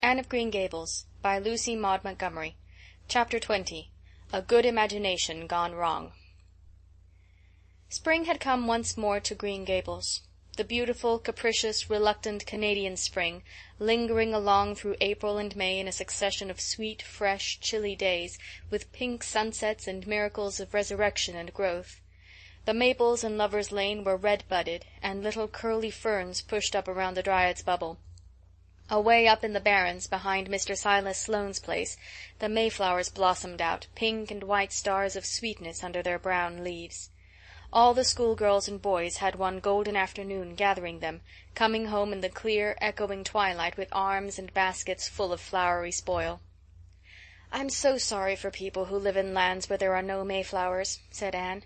Anne of Green Gables, by Lucy Maud Montgomery. Chapter 20. A Good Imagination Gone Wrong. Spring had come once more to Green Gables. The beautiful, capricious, reluctant Canadian spring, lingering along through April and May in a succession of sweet, fresh, chilly days, with pink sunsets and miracles of resurrection and growth. The maples in Lover's Lane were red-budded, and little curly ferns pushed up around the Dryad's Bubble. Away up in the barrens, behind Mr. Silas Sloane's place, the mayflowers blossomed out, pink and white stars of sweetness under their brown leaves. All the schoolgirls and boys had one golden afternoon gathering them, coming home in the clear, echoing twilight with arms and baskets full of flowery spoil. "I'm so sorry for people who live in lands where there are no mayflowers," said Anne.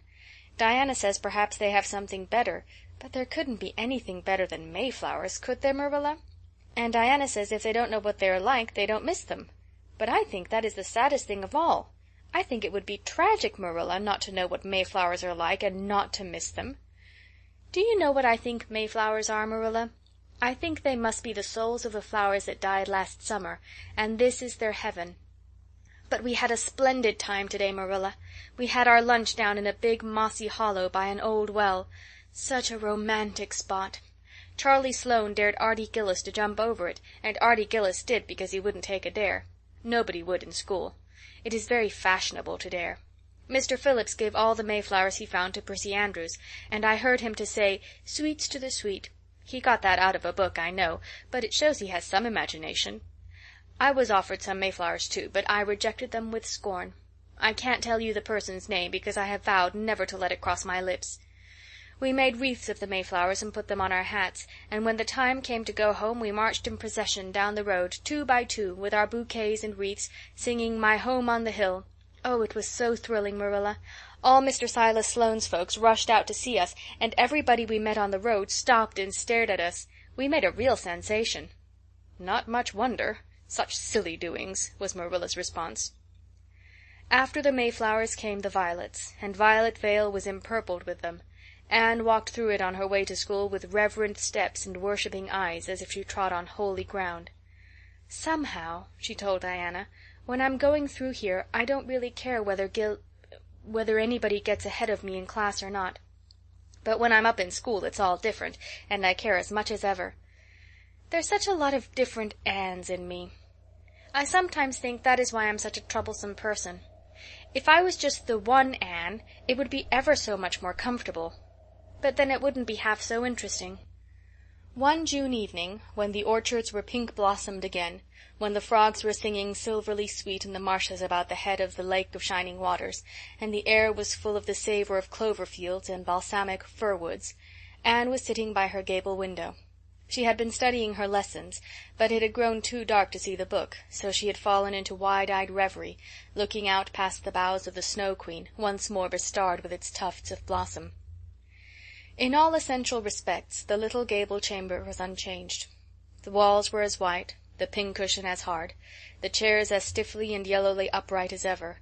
"Diana says perhaps they have something better, but there couldn't be anything better than mayflowers, could there, Marilla? And Diana says if they don't know what they are like, they don't miss them. But I think that is the saddest thing of all. I think it would be tragic, Marilla, not to know what mayflowers are like and not to miss them. Do you know what I think mayflowers are, Marilla? I think they must be the souls of the flowers that died last summer, and this is their heaven. But we had a splendid time today, Marilla. We had our lunch down in a big mossy hollow by an old well. Such a romantic spot. Charlie Sloane dared Artie Gillis to jump over it, and Artie Gillis did because he wouldn't take a dare. Nobody would in school. It is very fashionable to dare. Mr. Phillips gave all the mayflowers he found to Prissy Andrews, and I heard him to say, 'Sweets to the sweet.' He got that out of a book, I know, but it shows he has some imagination. I was offered some mayflowers too, but I rejected them with scorn. I can't tell you the person's name because I have vowed never to let it cross my lips. We made wreaths of the mayflowers and put them on our hats, and when the time came to go home we marched in procession down the road, 2 by 2, with our bouquets and wreaths, singing 'My Home on the Hill.' Oh, it was so thrilling, Marilla. All Mr. Silas Sloane's folks rushed out to see us, and everybody we met on the road stopped and stared at us. We made a real sensation." "Not much wonder. Such silly doings," was Marilla's response. After the mayflowers came the violets, and Violet Vale was empurpled with them. Anne walked through it on her way to school with reverent steps and worshipping eyes, as if she trod on holy ground. "Somehow," she told Diana, "when I'm going through here I don't really care whether anybody gets ahead of me in class or not. But when I'm up in school it's all different, and I care as much as ever. There's such a lot of different Annes in me. I sometimes think that is why I'm such a troublesome person. If I was just the one Anne, it would be ever so much more comfortable. But then it wouldn't be half so interesting." One June evening, when the orchards were pink-blossomed again, when the frogs were singing silverly sweet in the marshes about the head of the Lake of Shining Waters, and the air was full of the savor of clover fields and balsamic fir woods, Anne was sitting by her gable window. She had been studying her lessons, but it had grown too dark to see the book, so she had fallen into wide-eyed reverie, looking out past the boughs of the Snow Queen, once more bestarred with its tufts of blossom. In all essential respects the little gable chamber was unchanged. The walls were as white, the pincushion as hard, the chairs as stiffly and yellowly upright as ever,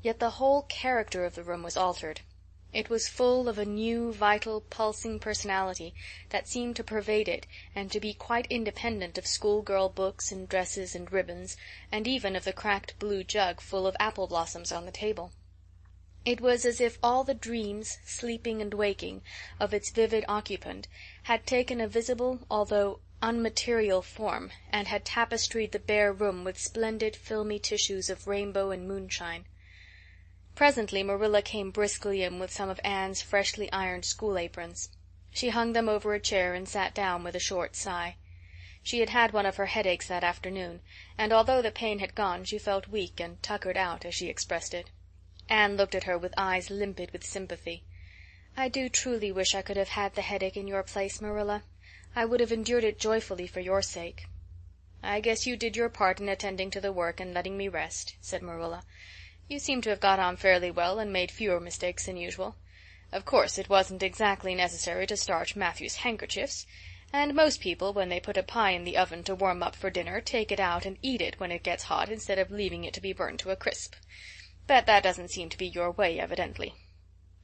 yet the whole character of the room was altered. It was full of a new, vital, pulsing personality that seemed to pervade it and to be quite independent of schoolgirl books and dresses and ribbons, and even of the cracked blue jug full of apple blossoms on the table. It was as if all the dreams, sleeping and waking, of its vivid occupant had taken a visible, although unmaterial form, and had tapestried the bare room with splendid filmy tissues of rainbow and moonshine. Presently Marilla came briskly in with some of Anne's freshly ironed school aprons. She hung them over a chair and sat down with a short sigh. She had had one of her headaches that afternoon, and although the pain had gone she felt weak and tuckered out, as she expressed it. Anne looked at her with eyes limpid with sympathy. "I do truly wish I could have had the headache in your place, Marilla. I would have endured it joyfully for your sake." "I guess you did your part in attending to the work and letting me rest," said Marilla. "You seem to have got on fairly well and made fewer mistakes than usual. Of course it wasn't exactly necessary to starch Matthew's handkerchiefs, and most people, when they put a pie in the oven to warm up for dinner, take it out and eat it when it gets hot instead of leaving it to be burned to a crisp. But that doesn't seem to be your way, evidently."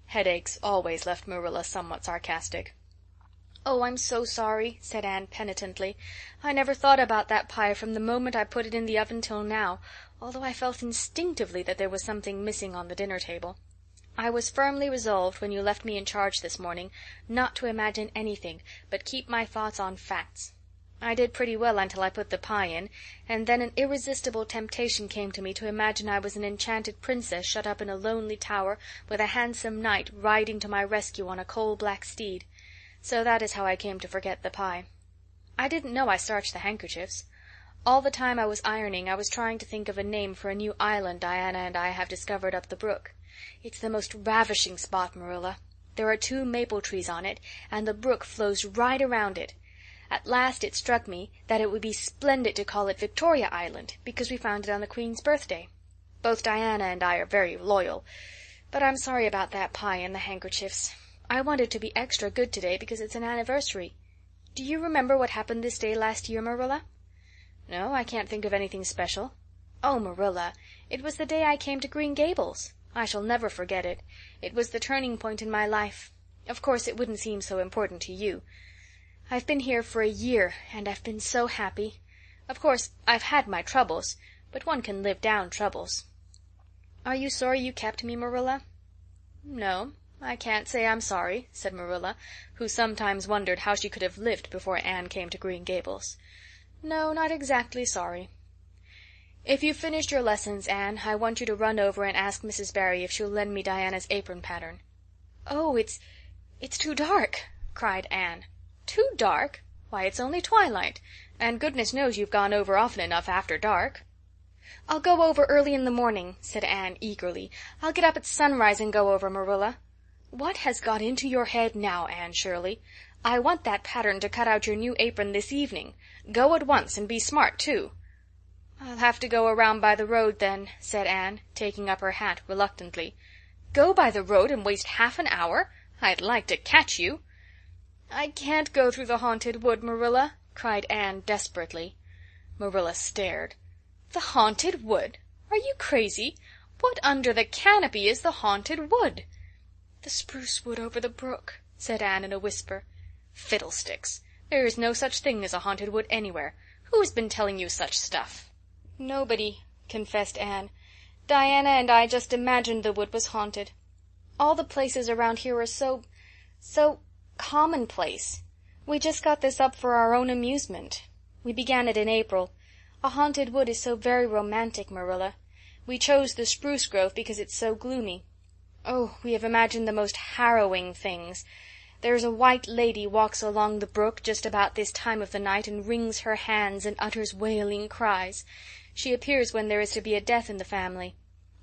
Headaches always left Marilla somewhat sarcastic. "Oh, I'm so sorry," said Anne penitently. "I never thought about that pie from the moment I put it in the oven till now, although I felt instinctively that there was something missing on the dinner table. I was firmly resolved, when you left me in charge this morning, not to imagine anything, but keep my thoughts on facts. I did pretty well until I put the pie in, and then an irresistible temptation came to me to imagine I was an enchanted princess shut up in a lonely tower, with a handsome knight riding to my rescue on a coal-black steed. So that is how I came to forget the pie. I didn't know I starched the handkerchiefs. All the time I was ironing I was trying to think of a name for a new island Diana and I have discovered up the brook. It's the most ravishing spot, Marilla. There are 2 maple trees on it, and the brook flows right around it. At last it struck me that it would be splendid to call it Victoria Island, because we found it on the Queen's birthday. Both Diana and I are very loyal. But I'm sorry about that pie and the handkerchiefs. I wanted to be extra good today because it's an anniversary. Do you remember what happened this day last year, Marilla?" "No, I can't think of anything special." "Oh, Marilla, it was the day I came to Green Gables. I shall never forget it. It was the turning point in my life. Of course it wouldn't seem so important to you. I've been here for a year, and I've been so happy. Of course, I've had my troubles, but one can live down troubles." "Are you sorry you kept me, Marilla?" "No, I can't say I'm sorry," said Marilla, who sometimes wondered how she could have lived before Anne came to Green Gables. "No, not exactly sorry. If you've finished your lessons, Anne, I want you to run over and ask Mrs. Barry if she'll lend me Diana's apron pattern." "Oh, it's too dark," cried Anne. "Too dark? Why, it's only twilight, and goodness knows you've gone over often enough after dark." "I'll go over early in the morning," said Anne eagerly. "I'll get up at sunrise and go over, Marilla." "What has got into your head now, Anne Shirley? I want that pattern to cut out your new apron this evening. Go at once, and be smart, too." "I'll have to go around by the road, then," said Anne, taking up her hat reluctantly. "Go by the road and waste half an hour? I'd like to catch you." "I can't go through the haunted wood, Marilla," cried Anne desperately. Marilla stared. "The haunted wood? Are you crazy? What under the canopy is the haunted wood?" "The spruce wood over the brook," said Anne in a whisper. "Fiddlesticks! There is no such thing as a haunted wood anywhere. Who has been telling you such stuff?" "Nobody," confessed Anne. "Diana and I just imagined the wood was haunted. All the places around here are so commonplace. We just got this up for our own amusement. We began it in April. A haunted wood is so very romantic, Marilla. We chose the spruce grove because it's so gloomy. Oh, we have imagined the most harrowing things. There's a white lady walks along the brook just about this time of the night and wrings her hands and utters wailing cries. She appears when there is to be a death in the family.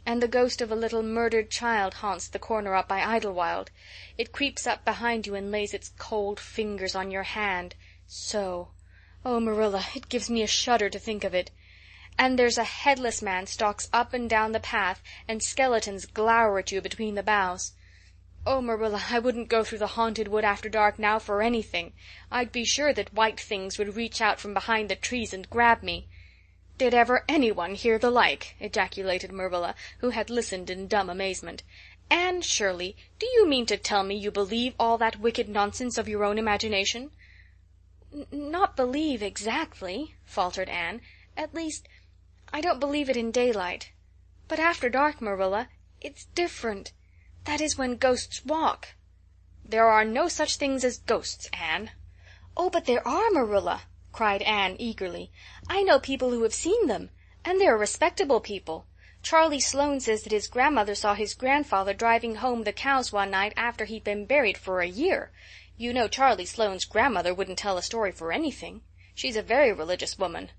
And the ghost of a little murdered child haunts the corner up by Idlewild. It creeps up behind you and lays its cold fingers on your hand. So. Oh, Marilla, it gives me a shudder to think of it. And there's a headless man stalks up and down the path, and skeletons glower at you between the boughs. Oh, Marilla, I wouldn't go through the haunted wood after dark now for anything. I'd be sure that white things would reach out from behind the trees and grab me." "Did ever anyone hear the like?" ejaculated Marilla, who had listened in dumb amazement. "Anne Shirley, do you mean to tell me you believe all that wicked nonsense of your own imagination?" "Not believe exactly," faltered Anne. "At least, I don't believe it in daylight. But after dark, Marilla, it's different. That is when ghosts walk." "There are no such things as ghosts, Anne." "Oh, but there are, Marilla," cried Anne eagerly. "I know people who have seen them, and they're respectable people. Charlie Sloane says that his grandmother saw his grandfather driving home the cows one night after he'd been buried for a year. You know Charlie Sloane's grandmother wouldn't tell a story for anything. She's a very religious woman.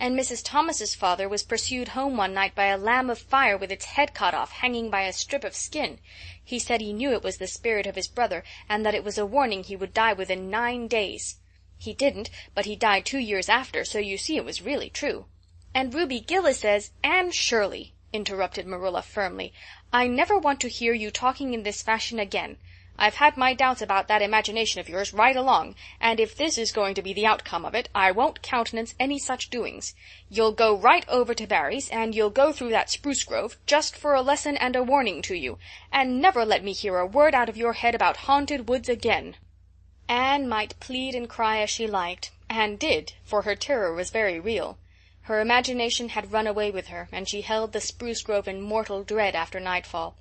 And Mrs. Thomas's father was pursued home one night by a lamb of fire with its head cut off, hanging by a strip of skin. He said he knew it was the spirit of his brother, and that it was a warning he would die within 9 days. He didn't, but he died 2 years after, so you see it was really true. And Ruby Gillis says—" "Anne Shirley," interrupted Marilla firmly, "I never want to hear you talking in this fashion again. I've had my doubts about that imagination of yours right along, and if this is going to be the outcome of it, I won't countenance any such doings. You'll go right over to Barry's, and you'll go through that spruce grove, just for a lesson and a warning to you, and never let me hear a word out of your head about haunted woods again." Anne might plead and cry as she liked, and did, for her terror was very real. Her imagination had run away with her, and she held the spruce grove in mortal dread after nightfall.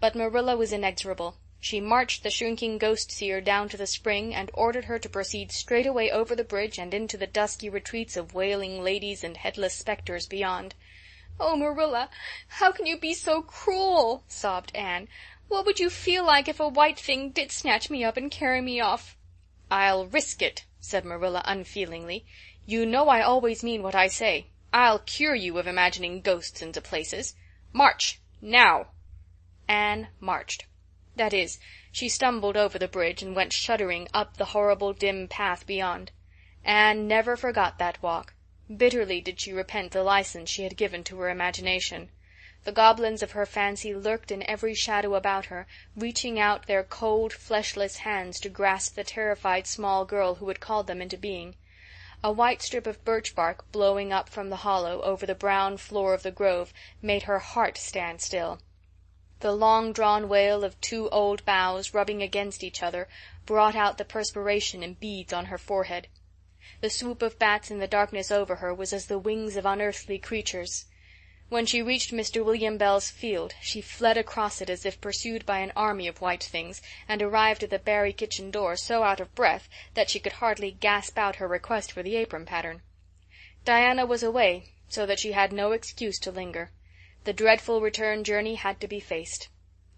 But Marilla was inexorable. She marched the shrinking ghost-seer down to the spring and ordered her to proceed straightway over the bridge and into the dusky retreats of wailing ladies and headless spectres beyond. "Oh, Marilla, how can you be so cruel?" sobbed Anne. "What would you feel like if a white thing did snatch me up and carry me off?" "I'll risk it," said Marilla unfeelingly. "You know I always mean what I say. I'll cure you of imagining ghosts into places. March! Now!" Anne marched. That is, she stumbled over the bridge and went shuddering up the horrible dim path beyond. Anne never forgot that walk. Bitterly did she repent the license she had given to her imagination. The goblins of her fancy lurked in every shadow about her, reaching out their cold, fleshless hands to grasp the terrified small girl who had called them into being. A white strip of birch bark blowing up from the hollow over the brown floor of the grove made her heart stand still. The long-drawn wail of two old boughs rubbing against each other brought out the perspiration in beads on her forehead. The swoop of bats in the darkness over her was as the wings of unearthly creatures. When she reached Mr. William Bell's field, she fled across it as if pursued by an army of white things, and arrived at the Barry kitchen door so out of breath that she could hardly gasp out her request for the apron pattern. Diana was away, so that she had no excuse to linger. The dreadful return journey had to be faced.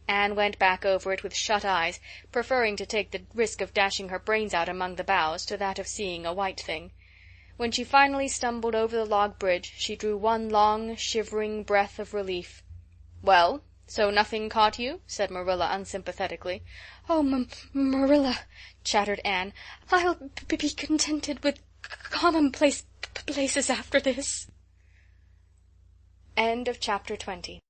Anne went back over it with shut eyes, preferring to take the risk of dashing her brains out among the boughs to that of seeing a white thing. When she finally stumbled over the log bridge, she drew one long, shivering breath of relief. "Well, so nothing caught you?" said Marilla unsympathetically. "Oh, Marilla," chattered Anne, "I'll be contented with commonplace places after this." End of chapter 20.